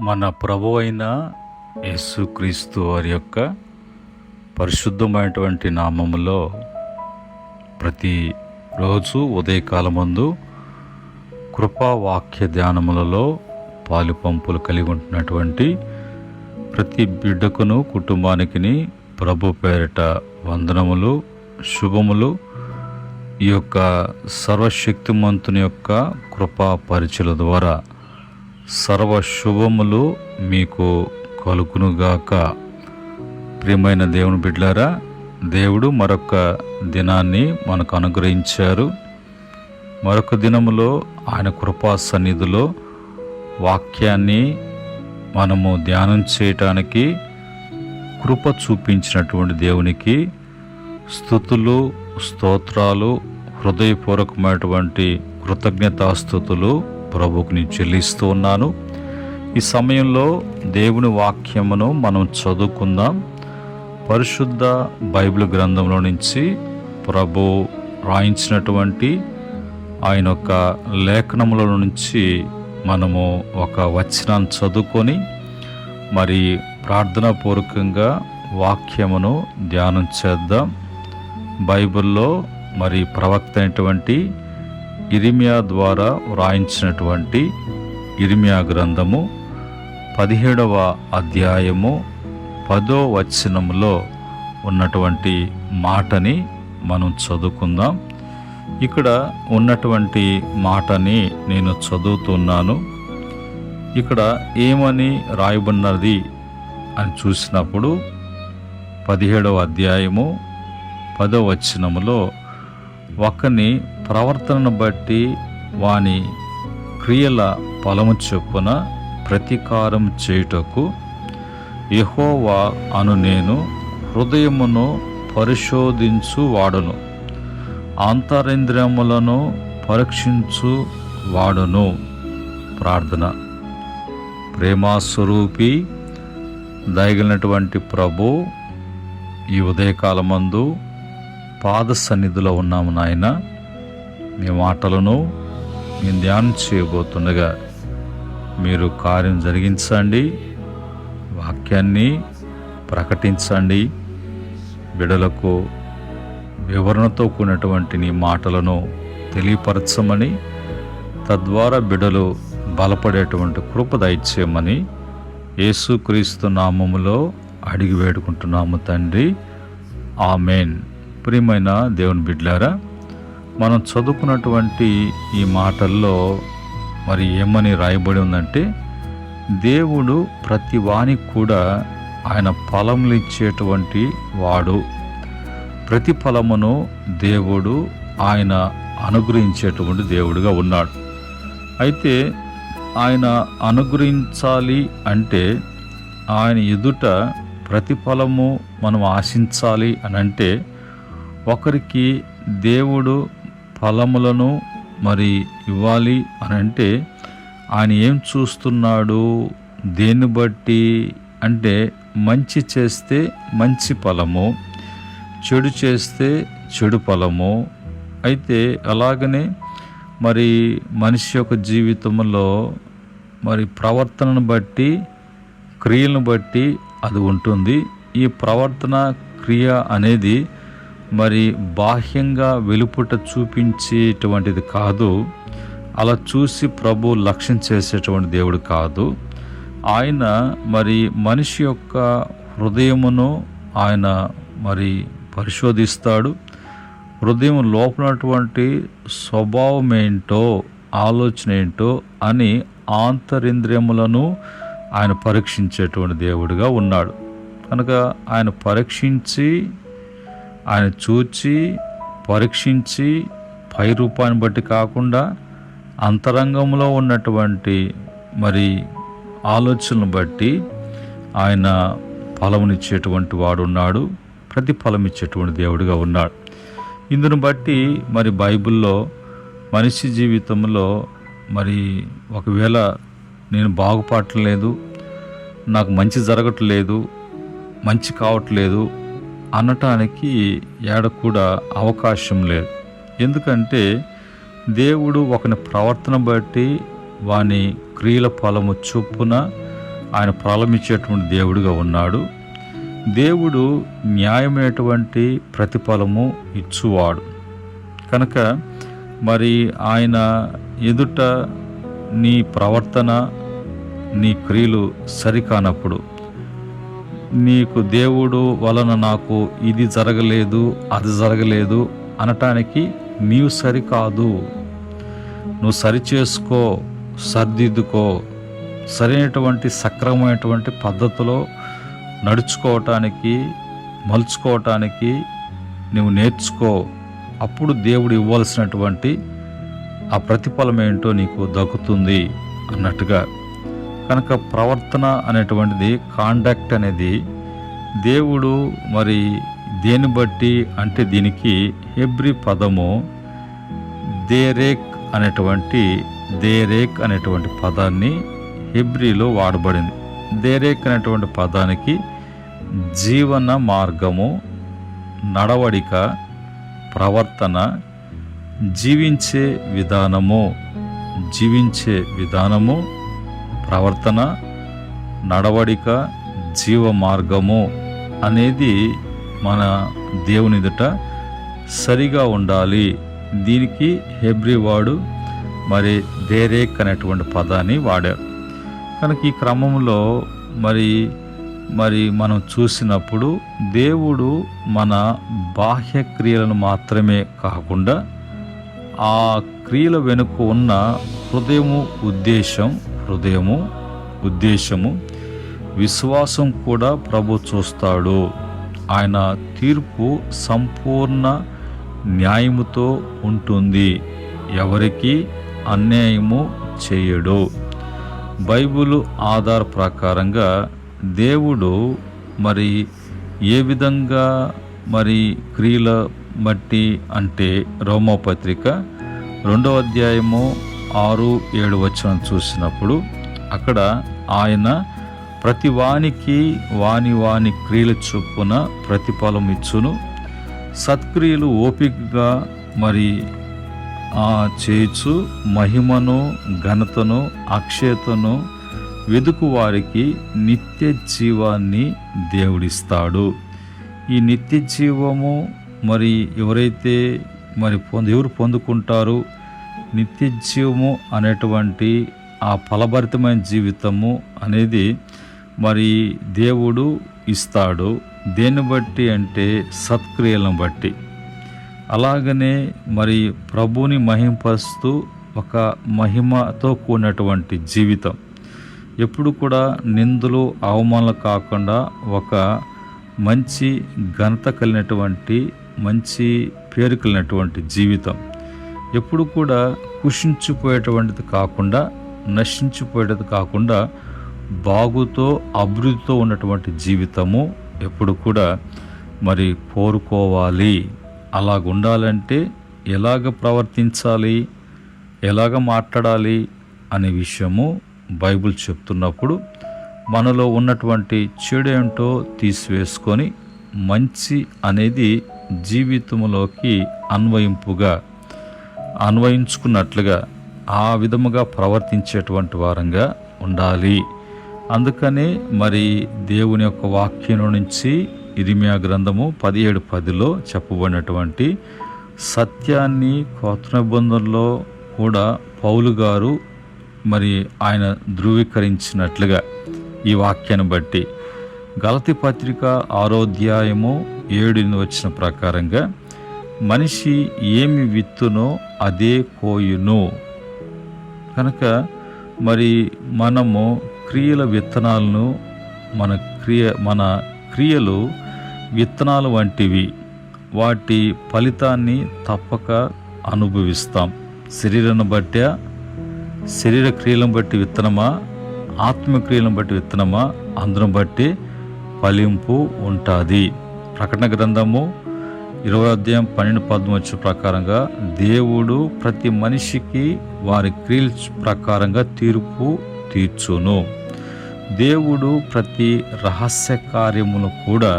మన ప్రభు అయిన యేసుక్రీస్తు వారి యొక్క పరిశుద్ధమైనటువంటి నామములో ప్రతిరోజు ఉదయకాలమందు కృపావాక్య ధ్యానములలో పాలుపంపులు కలిగి ఉంటున్నటువంటి ప్రతి బిడ్డకును కుటుంబానికి ప్రభు పేరిట వందనములు, శుభములు. ఈ యొక్క సర్వశక్తిమంతుని యొక్క కృపా పరిచయల ద్వారా సర్వ శుభములు మీకు కలుగునుగాక. ప్రియమైన దేవుని బిడ్డలారా, దేవుడు మరొక దినాన్ని మనకు అనుగ్రహించారు. మరొక దినములో ఆయన కృపా సన్నిధిలో వాక్యాన్ని మనము ధ్యానం చేయటానికి కృప చూపించినటువంటి దేవునికి స్తుతులు, స్తోత్రాలు, హృదయపూర్వకమైనటువంటి కృతజ్ఞతాస్తుతులు ప్రభువుకు నేను చెల్లిస్తూ ఉన్నాను. ఈ సమయంలో దేవుని వాక్యమును మనం చదువుకుందాం. పరిశుద్ధ బైబిల్ గ్రంథంలో నుంచి ప్రభు రాయించినటువంటి ఆయన యొక్క లేఖనముల నుంచి మనము ఒక వచనాన్ని చదువుకొని మరి ప్రార్థనాపూర్వకంగా వాక్యమును ధ్యానం చేద్దాం. బైబిల్లో మరి ప్రవక్త అయినటువంటి ఇర్మియా ద్వారా వ్రాయించినటువంటి ఇర్మియా గ్రంథము 17వ అధ్యాయము 10వ వచనములో ఉన్నటువంటి మాటని మనం చదువుకుందాం. ఇక్కడ ఉన్నటువంటి మాటని నేను చదువుతున్నాను. ఇక్కడ ఏమని రాయబడినది అని చూసినప్పుడు 17వ అధ్యాయము 10వ వచనములో ఒకని ప్రవర్తనను బట్టి వాని క్రియల ఫలము చొప్పున ప్రతీకారం చేయుటకు యెహోవా అను నేను హృదయమును పరిశోధించు వాడును, అంతరింద్రియములను పరీక్షించు వాడును. ప్రార్థన. ప్రేమాస్వరూపి దయగలిగినటువంటి ప్రభు, ఈ ఉదయకాలమందు పాద సన్నిధిలో ఉన్నాము నాయన. మీ మాటలను మేము ధ్యానం చేయబోతుండగా మీరు కార్యం జరిగించండి, వాక్యాన్ని ప్రకటించండి. బిడలకు వివరణతో కూడినటువంటి నీ మాటలను తెలియపరచమని, తద్వారా బిడలు బలపడేటువంటి కృప దయచేయమని యేసుక్రీస్తు నామములో అడిగి వేడుకుంటున్నాము తండ్రి, ఆమెన్. ప్రియమైన దేవుని బిడ్డలారా, మనం చదువుకున్నటువంటి ఈ మాటల్లో మరి ఏమని రాయబడి ఉందంటే, దేవుడు ప్రతి వానికి కూడా ఆయన ఫలములు ఇచ్చేటువంటి వాడు. ప్రతి ఫలమును దేవుడు ఆయన అనుగ్రహించేటువంటి దేవుడుగా ఉన్నాడు. అయితే ఆయన అనుగ్రహించాలి అంటే ఆయన ఎదుట ప్రతిఫలము మనం ఆశించాలి అని అంటే, ఒకరికి దేవుడు ఫలములను మరి ఇవ్వాలి అని అంటే ఆయన ఏం చూస్తున్నాడు, దేన్ని బట్టి అంటే మంచి చేస్తే మంచి ఫలము, చెడు చేస్తే చెడు ఫలము. అయితే అలాగనే మరి మనిషి యొక్క జీవితంలో మరి ప్రవర్తనను బట్టి, క్రియలను బట్టి అది ఉంటుంది. ఈ ప్రవర్తన, క్రియ అనేది మరి బాహ్యంగా వెలుపుట చూపించేటువంటిది కాదు. అలా చూసి ప్రభు లక్ష్యం చేసేటువంటి దేవుడు కాదు. ఆయన మరి మనిషి యొక్క హృదయమును ఆయన మరి పరిశోధిస్తాడు. హృదయం లోపలటువంటి స్వభావం ఏంటో, ఆలోచన ఏంటో అని ఆంతరింద్రియములను ఆయన పరీక్షించేటువంటి దేవుడిగా ఉన్నాడు. కనుక ఆయన పరీక్షించి, ఆయన చూచి, పరీక్షించి, పై రూపాన్ని బట్టి కాకుండా అంతరంగంలో ఉన్నటువంటి మరి ఆలోచనను బట్టి ఆయన ఫలమునిచ్చేటువంటి వాడు ఉన్నాడు. ప్రతి ఫలం ఇచ్చేటువంటి దేవుడిగా ఉన్నాడు. ఇందును బట్టి మరి బైబిల్లో మనిషి జీవితంలో మరి ఒకవేళ నేను బాగుపడట్లేదు, నాకు మంచి జరగట్లేదు, మంచి కావట్లేదు అనటానికి ఏడ కూడా అవకాశం లేదు. ఎందుకంటే దేవుడు ఒకని ప్రవర్తన బట్టి వాని క్రియల ఫలము చొప్పున ఆయన ప్రారంభించేటువంటి దేవుడిగా ఉన్నాడు. దేవుడు న్యాయమైనటువంటి ప్రతిఫలము ఇచ్చువాడు కనుక మరి ఆయన ఎదుట నీ ప్రవర్తన, నీ క్రియలు సరికానప్పుడు, నీకు దేవుడు వలన నాకు ఇది జరగలేదు, అది జరగలేదు అనటానికి నీవు సరికాదు. నువ్వు సరిచేసుకో, సర్దిద్దుకో, సరైనటువంటి సక్రమమైనటువంటి పద్ధతిలో నడుచుకోవటానికి, మలుచుకోవటానికి నువ్వు నేర్చుకో. అప్పుడు దేవుడు ఇవ్వాల్సినటువంటి ఆ ప్రతిఫలం ఏంటో నీకు దక్కుతుంది అన్నట్టుగా. కనుక ప్రవర్తన అనేటువంటిది, కాండక్ట్ అనేది దేవుడు మరి దేని బట్టి అంటే దీనికి హెబ్రీ పదము దేరేక్ అనేటువంటి పదాన్ని హెబ్రీలో వాడబడింది. దేరేక్ అనేటువంటి పదానికి జీవన మార్గము, నడవడిక, ప్రవర్తన, జీవించే విధానము, ప్రవర్తన, నడవడిక, జీవ మార్గము అనేది మన దేవుని ఎదుట సరిగా ఉండాలి. దీనికి హెబ్రీ వాడు మరి దేరేక్ అనేటువంటి పదాన్ని వాడారు. కనుక ఈ క్రమంలో మరి మనం చూసినప్పుడు దేవుడు మన బాహ్య క్రియలను మాత్రమే కాకుండా ఆ క్రియల వెనుక ఉన్న ఉద్దేశము, విశ్వాసం కూడా ప్రభు చూస్తాడు. ఆయన తీర్పు సంపూర్ణ న్యాయముతో ఉంటుంది, ఎవరికి అన్యాయము చేయడు. బైబిల్ ఆధార ప్రకారంగా దేవుడు మరి ఏ విధంగా మరి క్రియల బట్టి అంటే రోమాపత్రిక 2వ అధ్యాయము 6-7 వచనం చూసినప్పుడు అక్కడ ఆయన ప్రతి వానికి వాని క్రియల చొప్పున ప్రతిఫలం ఇచ్చును. సత్క్రియలు ఓపికగా మరి చేయొచ్చు, మహిమను, ఘనతను, అక్షయతను వెదుకు వారికి నిత్య జీవాన్ని దేవుడిస్తాడు. ఈ నిత్య జీవము మరి ఎవరైతే ఎవరు పొందుకుంటారు? నిత్య జీవము అనేటువంటి ఆ ఫలభరితమైన జీవితము అనేది మరి దేవుడు ఇస్తాడు. దేన్ని బట్టి అంటే సత్క్రియలను బట్టి. అలాగనే మరి ప్రభుని మహింపరుస్తూ ఒక మహిమతో కూడినటువంటి జీవితం, ఎప్పుడు కూడా నిందలు అవమానాలు కాకుండా ఒక మంచి ఘనత కలిగినటువంటి, మంచి పేరు కలిగినటువంటి జీవితం, ఎప్పుడు కూడా కుషించిపోయేటువంటిది కాకుండా, నశించిపోయేది కాకుండా బాగుతో అభివృద్ధితో ఉన్నటువంటి జీవితము ఎప్పుడు కూడా మరి కోరుకోవాలి. అలాగుండాలంటే ఎలాగ ప్రవర్తించాలి, ఎలాగ మాట్లాడాలి అనే విషయము బైబిల్ చెప్తున్నప్పుడు మనలో ఉన్నటువంటి చెడు ఏంటో తీసివేసుకొని మంచి అనేది జీవితంలోకి అన్వయించుకున్నట్లుగా ఆ విధముగా ప్రవర్తించేటువంటి వారంగా ఉండాలి. అందుకనే మరి దేవుని యొక్క వాక్యం నుంచి ఇర్మియా గ్రంథము 17:10లో చెప్పబడినటువంటి సత్యాన్ని కొత్త నిబంధనలో కూడా పౌలు గారు మరి ఆయన ధృవీకరించినట్లుగా ఈ వాక్యాన్ని బట్టి గలతీ పత్రిక 6వ అధ్యాయము 7 వచ్చిన ప్రకారంగా మనిషి ఏమి విత్తునో అదే కోయును. కనుక మరి మనము క్రియల విత్తనాలను మన క్రియలు విత్తనాలు వంటివి, వాటి ఫలితాన్ని తప్పక అనుభవిస్తాం. శరీర క్రియలను బట్టి విత్తనమా, ఆత్మక్రియలను బట్టి విత్తనమా, అందును బట్టి ఫలింపు ఉంటుంది. ప్రకటన గ్రంథము 20వ అధ్యాయం 12-13 ప్రకారంగా దేవుడు ప్రతి మనిషికి వారి క్రియల ప్రకారంగా తీర్పు తీర్చును. దేవుడు ప్రతి రహస్య కార్యమును కూడా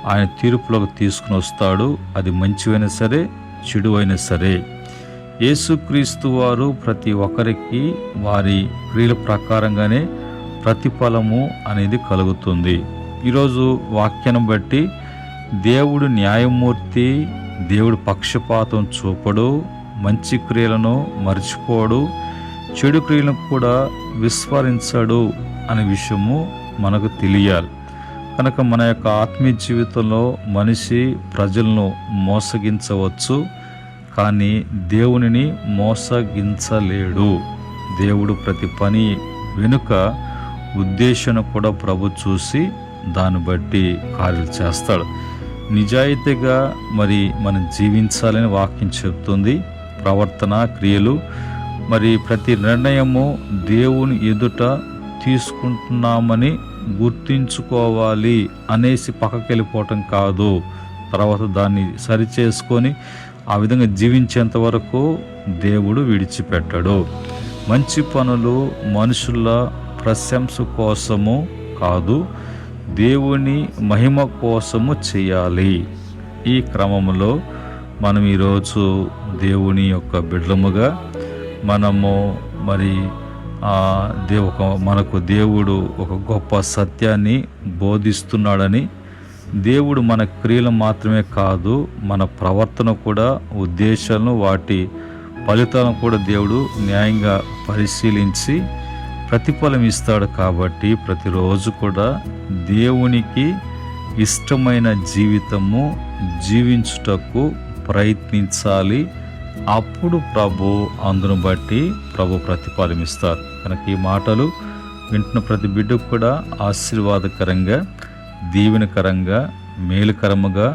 ఆయన తీర్పులోకి తీసుకుని వస్తాడు. అది మంచివైనా సరే, చెడు అయినా సరే. యేసుక్రీస్తు వారు ప్రతి ఒక్కరికి వారి క్రియల ప్రకారంగానే ప్రతిఫలము అనేది కలుగుతుంది. ఈరోజు వాక్యాన్ని బట్టి దేవుడు న్యాయమూర్తి, దేవుడు పక్షపాతం చూపడు, మంచి క్రియలను మర్చిపోడు, చెడు క్రియలను కూడా విస్మరించడు అనే విషయము మనకు తెలియాలి. కనుక మన యొక్క ఆత్మీయ జీవితంలో మనిషి ప్రజలను మోసగించవచ్చు, కానీ దేవునిని మోసగించలేడు. దేవుడు ప్రతి పని వెనుక ఉద్దేశం కూడా ప్రభు చూసి దాన్ని బట్టి కార్యాలు చేస్తాడు. నిజాయితీగా మరి మనం జీవించాలని వాక్యం చెప్తుంది. ప్రవర్తన, క్రియలు, మరి ప్రతి నిర్ణయము దేవుని ఎదుట తీసుకుంటున్నామని గుర్తించుకోవాలి అనేసి పక్కకి వెళ్ళిపోవటం కాదు. తర్వాత దాన్ని సరిచేసుకొని ఆ విధంగా జీవించేంత వరకు దేవుడు విడిచిపెట్టడు. మంచి పనులు మనుషుల ప్రశంస కోసము కాదు, దేవుని మహిమ కోసము చేయాలి. ఈ క్రమంలో మనం ఈరోజు దేవుని యొక్క బిడ్డలముగా మనము మరి మనకు దేవుడు ఒక గొప్ప సత్యాన్ని బోధిస్తున్నాడని, దేవుడు మన క్రియలు మాత్రమే కాదు, మన ప్రవర్తన కూడా, ఉద్దేశాలను, వాటి ఫలితాలను కూడా దేవుడు న్యాయంగా పరిశీలించి ప్రతిఫలం ఇస్తాడు. కాబట్టి ప్రతిరోజు కూడా దేవునికి ఇష్టమైన జీవితము జీవించుటకు ప్రయత్నించాలి. అప్పుడు ప్రభు అందును బట్టి ప్రభు ప్రతిఫలం ఇస్తారు. కనుక ఈ మాటలు వింటున్న ప్రతి బిడ్డకు కూడా ఆశీర్వాదకరంగా, దీవెనకరంగా, మేలుకరముగా,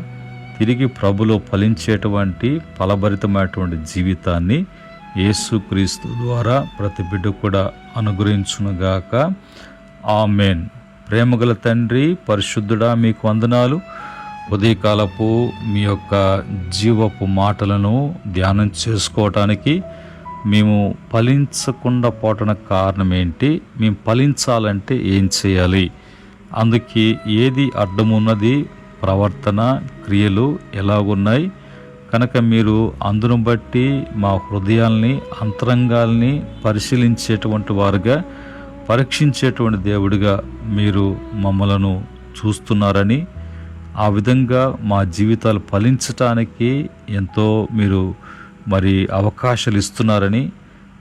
తిరిగి ప్రభులో ఫలించేటువంటి ఫలభరితమైనటువంటి జీవితాన్ని యేసుక్రీస్తు ద్వారా ప్రతి బిడ్డ కూడా అనుగ్రహించునుగాక. ఆమేన్. ప్రేమగల తండ్రి, పరిశుద్ధుడా, మీకు వందనాలు. ఉదయకాలపు మీ యొక్క జీవపు మాటలను ధ్యానం చేసుకోవటానికి మేము ఫలించకుండా పోవటానికి కారణం ఏంటి, మేము ఫలించాలంటే ఏం చేయాలి, అందుకే ఏది అడ్డమున్నది, ప్రవర్తన, క్రియలు ఎలాగున్నాయి, కనుక మీరు అందును బట్టి మా హృదయాల్ని, అంతరంగాల్ని పరిశీలించేటువంటి వారుగా, పరీక్షించేటువంటి దేవుడిగా మీరు మమ్మలను చూస్తున్నారని, ఆ విధంగా మా జీవితాలు ఫలించటానికి ఎంతో మీరు మరి అవకాశాలు ఇస్తున్నారని,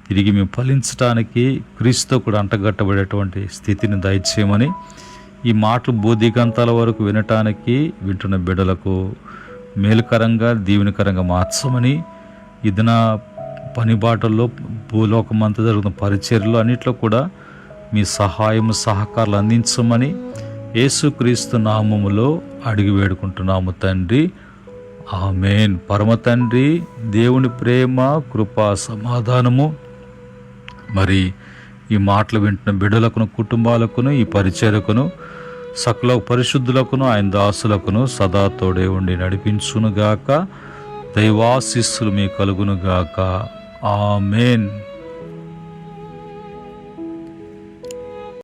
తిరిగి మేము ఫలించటానికి క్రీస్తుతో కూడా అంటగట్టబడేటువంటి స్థితిని దయచేయమని, ఈ మాటలు బోధిగంతాల వరకు వినటానికి వింటున్న బిడ్డలకు మేలుకరంగా, దీవెనకరంగా మార్చమని, ఇది నా పని బాటల్లో భూలోకమంతా జరుగుతున్న పరిచర్యలు అన్నిట్లో కూడా మీ సహాయం, సహకారాలు అందించమని యేసుక్రీస్తు నామములో అడిగి వేడుకుంటున్నాము తండ్రి. ఆమేన్. పరమ తండ్రి దేవుని ప్రేమ, కృప, సమాధానము మరి ఈ మాటలు వింటున్న బిడ్డలకును, కుటుంబాలకును, ఈ పరిచర్యకును, సకల పరిశుద్ధులకును, ఆయన దాసులకును సదా తోడే ఉండి నడిపించునుగాక. దైవాశీస్సులు మీ కలుగునుగాక. ఆమేన్.